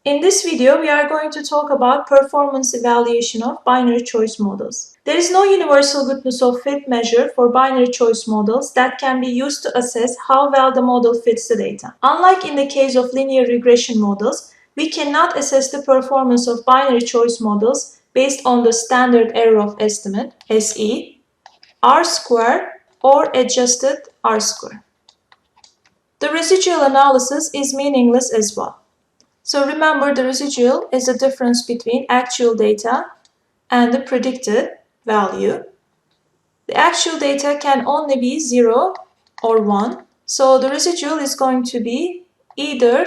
In this video, we are going to talk about performance evaluation of binary choice models. There is no universal goodness of fit measure for binary choice models that can be used to assess how well the model fits the data. Unlike in the case of linear regression models, we cannot assess the performance of binary choice models based on the standard error of estimate, SE, R-square, or adjusted R-square. The residual analysis is meaningless as well. So remember, the residual is the difference between actual data and the predicted value. The actual data can only be 0 or 1. So the residual is going to be either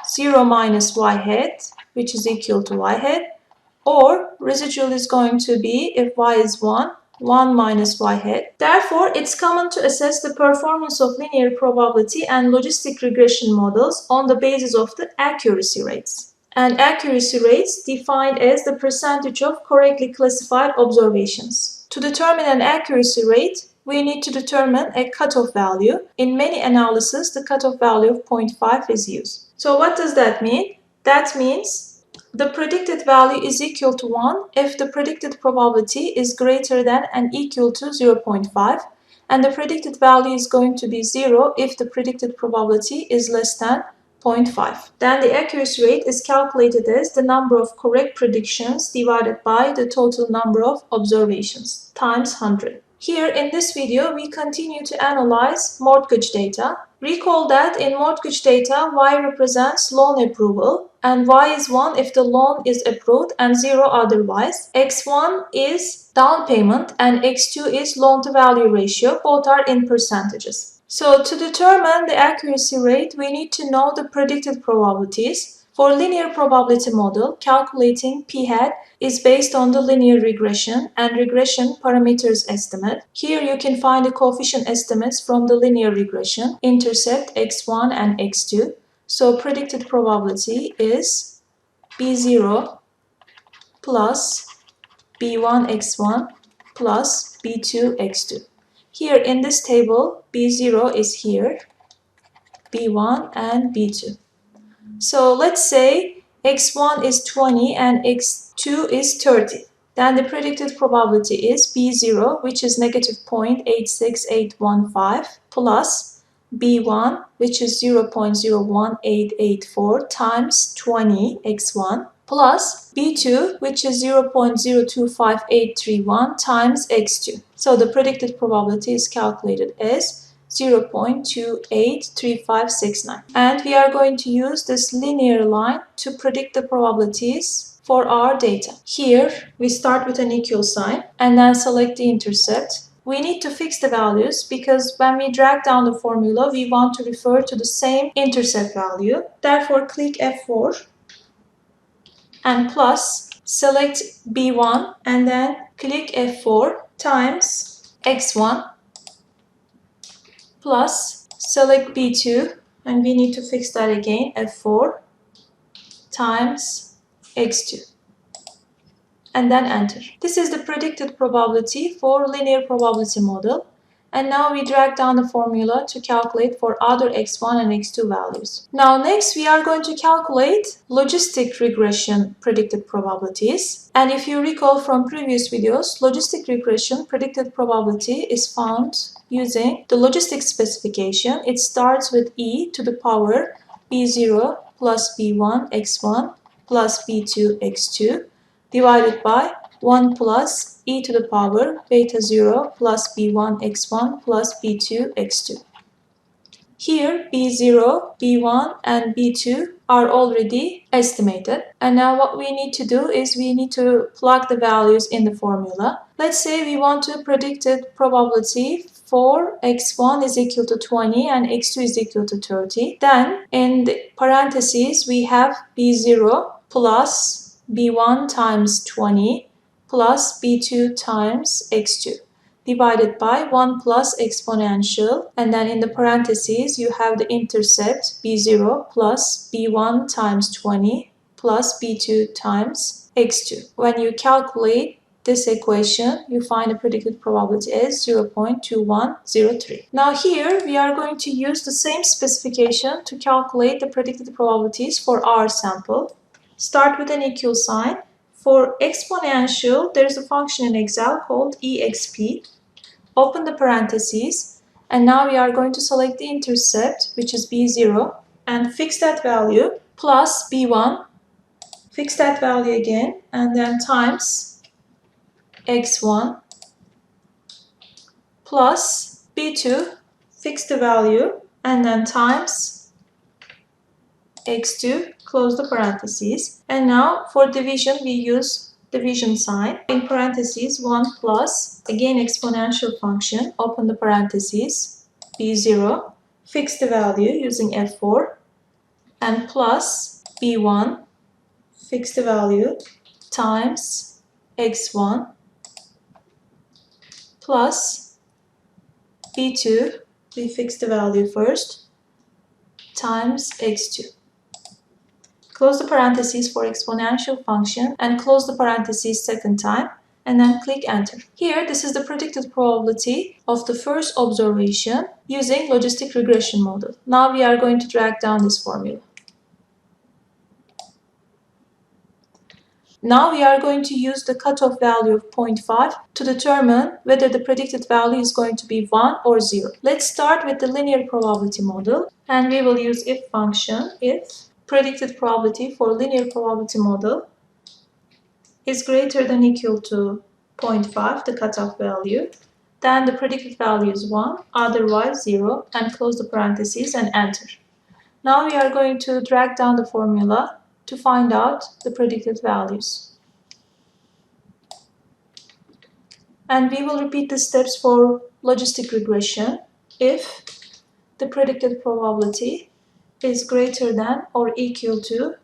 0 minus y hat, which is equal to y hat, or residual is going to be, if y is 1, 1 minus y hat. Therefore, it's common to assess the performance of linear probability and logistic regression models on the basis of the accuracy rates. And accuracy rates defined as the percentage of correctly classified observations. To determine an accuracy rate, we need to determine a cutoff value. In many analyses, the cutoff value of 0.5 is used. So what does that mean? That means the predicted value is equal to 1 if the predicted probability is greater than and equal to 0.5, and the predicted value is going to be 0 if the predicted probability is less than 0.5. Then the accuracy rate is calculated as the number of correct predictions divided by the total number of observations times 100. Here in this video, we continue to analyze mortgage data. Recall that in mortgage data, Y represents loan approval and Y is 1 if the loan is approved and 0 otherwise. X1 is down payment and X2 is loan to value ratio. Both are in percentages. So to determine the accuracy rate, we need to know the predicted probabilities. For linear probability model, calculating p-hat is based on the linear regression and regression parameters estimate. Here you can find the coefficient estimates from the linear regression, intercept x1 and x2. So predicted probability is b0 plus b1 x1 plus b2 x2. Here in this table, b0 is here, b1 and b2. So let's say x1 is 20 and x2 is 30. Then the predicted probability is b0, which is negative 0.86815, plus b1, which is 0.01884 times 20 x1, plus b2, which is 0.025831 times x2. So the predicted probability is calculated as 0.283569. And we are going to use this linear line to predict the probabilities for our data. Here, we start with an equal sign and then select the intercept. We need to fix the values because when we drag down the formula, we want to refer to the same intercept value. Therefore, click F4 and plus select B1 and then click F4 times X1 plus select B2 and we need to fix that again, F4 times X2 and then enter. This is the predicted probability for linear probability model, and now we drag down the formula to calculate for other x1 and x2 values. Now next we are going to calculate logistic regression predicted probabilities, and if you recall from previous videos, logistic regression predicted probability is found using the logistic specification. It starts with e to the power b0 plus b1 x1 plus b2 x2 divided by 1 plus e to the power beta 0 plus b1 x1 plus b2 x2. Here b0, b1 and b2 are already estimated, and now what we need to do is we need to plug the values in the formula. Let's say we want to predict the probability for x1 is equal to 20 and x2 is equal to 30. Then in the parentheses we have b0 plus b1 times 20 plus b2 times x2 divided by 1 plus exponential, and then in the parentheses you have the intercept b0 plus b1 times 20 plus b2 times x2. When you calculate this equation, you find the predicted probability as 0.2103. Now here we are going to use the same specification to calculate the predicted probabilities for our sample. Start with an equal sign. For exponential, there is a function in Excel called exp. Open the parentheses, and now we are going to select the intercept, which is b0, and fix that value, plus b1, fix that value again, and then times x1, plus b2, fix the value, and then times x2, close the parentheses. And now for division, we use division sign. In parentheses, 1 plus, again exponential function, open the parentheses, b0, fix the value using f4, and plus b1, fix the value, times x1, plus b2, we fix the value first, times x2. Close the parentheses for exponential function and close the parentheses second time, and then click enter. Here, this is the predicted probability of the first observation using logistic regression model. Now we are going to drag down this formula. Now we are going to use the cutoff value of 0.5 to determine whether the predicted value is going to be 1 or 0. Let's start with the linear probability model, and we will use if function if predicted probability for linear probability model is greater than equal to 0.5, the cutoff value, then the predicted value is 1, otherwise 0, and close the parentheses and enter. Now we are going to drag down the formula to find out the predicted values. And we will repeat the steps for logistic regression if the predicted probability is greater than or equal to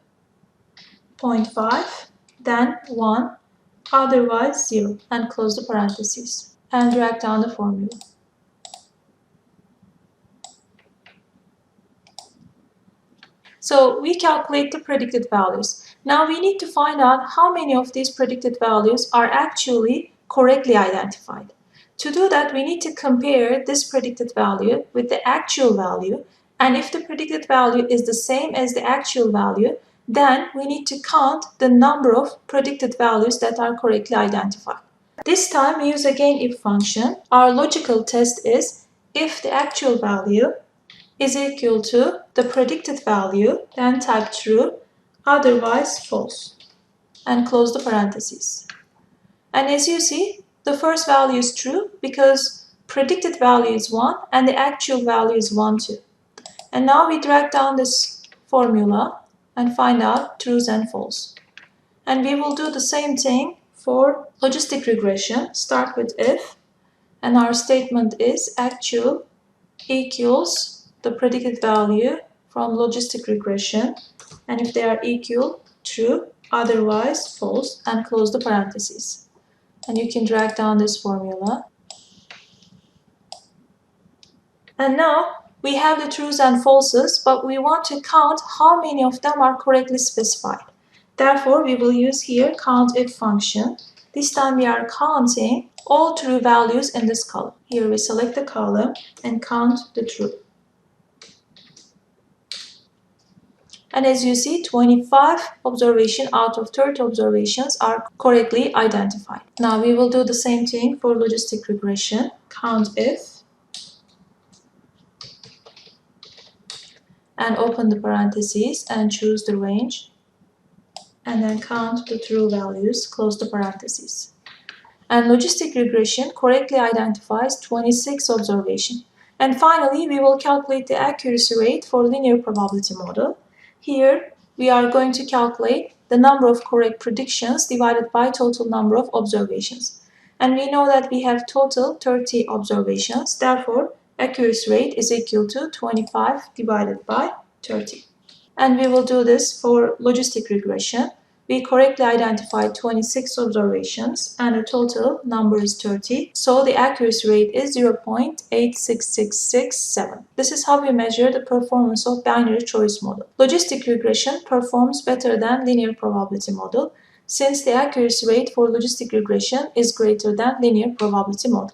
0.5, then 1, otherwise 0, and close the parentheses and drag down the formula. So we calculate the predicted values. Now we need to find out how many of these predicted values are actually correctly identified. To do that, we need to compare this predicted value with the actual value, and if the predicted value is the same as the actual value, then we need to count the number of predicted values that are correctly identified. This time we use again if function. Our logical test is if the actual value is equal to the predicted value, then type true, otherwise false, and close the parentheses. And as you see, the first value is true because predicted value is 1 and the actual value is 1 too. And now we drag down this formula and find out trues and false. And we will do the same thing for logistic regression. Start with if, and our statement is actual equals the predicted value from logistic regression, and if they are equal, true, otherwise false, and close the parentheses. And you can drag down this formula. And now we have the trues and falses, but we want to count how many of them are correctly specified. Therefore, we will use here COUNTIF function. This time we are counting all true values in this column. Here we select the column and count the true. And as you see, 25 observations out of 30 observations are correctly identified. Now we will do the same thing for logistic regression. COUNTIF and open the parentheses and choose the range, and then count the true values, close the parentheses. And logistic regression correctly identifies 26 observations. And finally, we will calculate the accuracy rate for linear probability model. Here, we are going to calculate the number of correct predictions divided by total number of observations. And we know that we have total 30 observations, therefore, accuracy rate is equal to 25 divided by 30. And we will do this for logistic regression. We correctly identified 26 observations and the total number is 30. So the accuracy rate is 0.86667. This is how we measure the performance of binary choice model. Logistic regression performs better than linear probability model. since the accuracy rate for logistic regression is greater than linear probability model.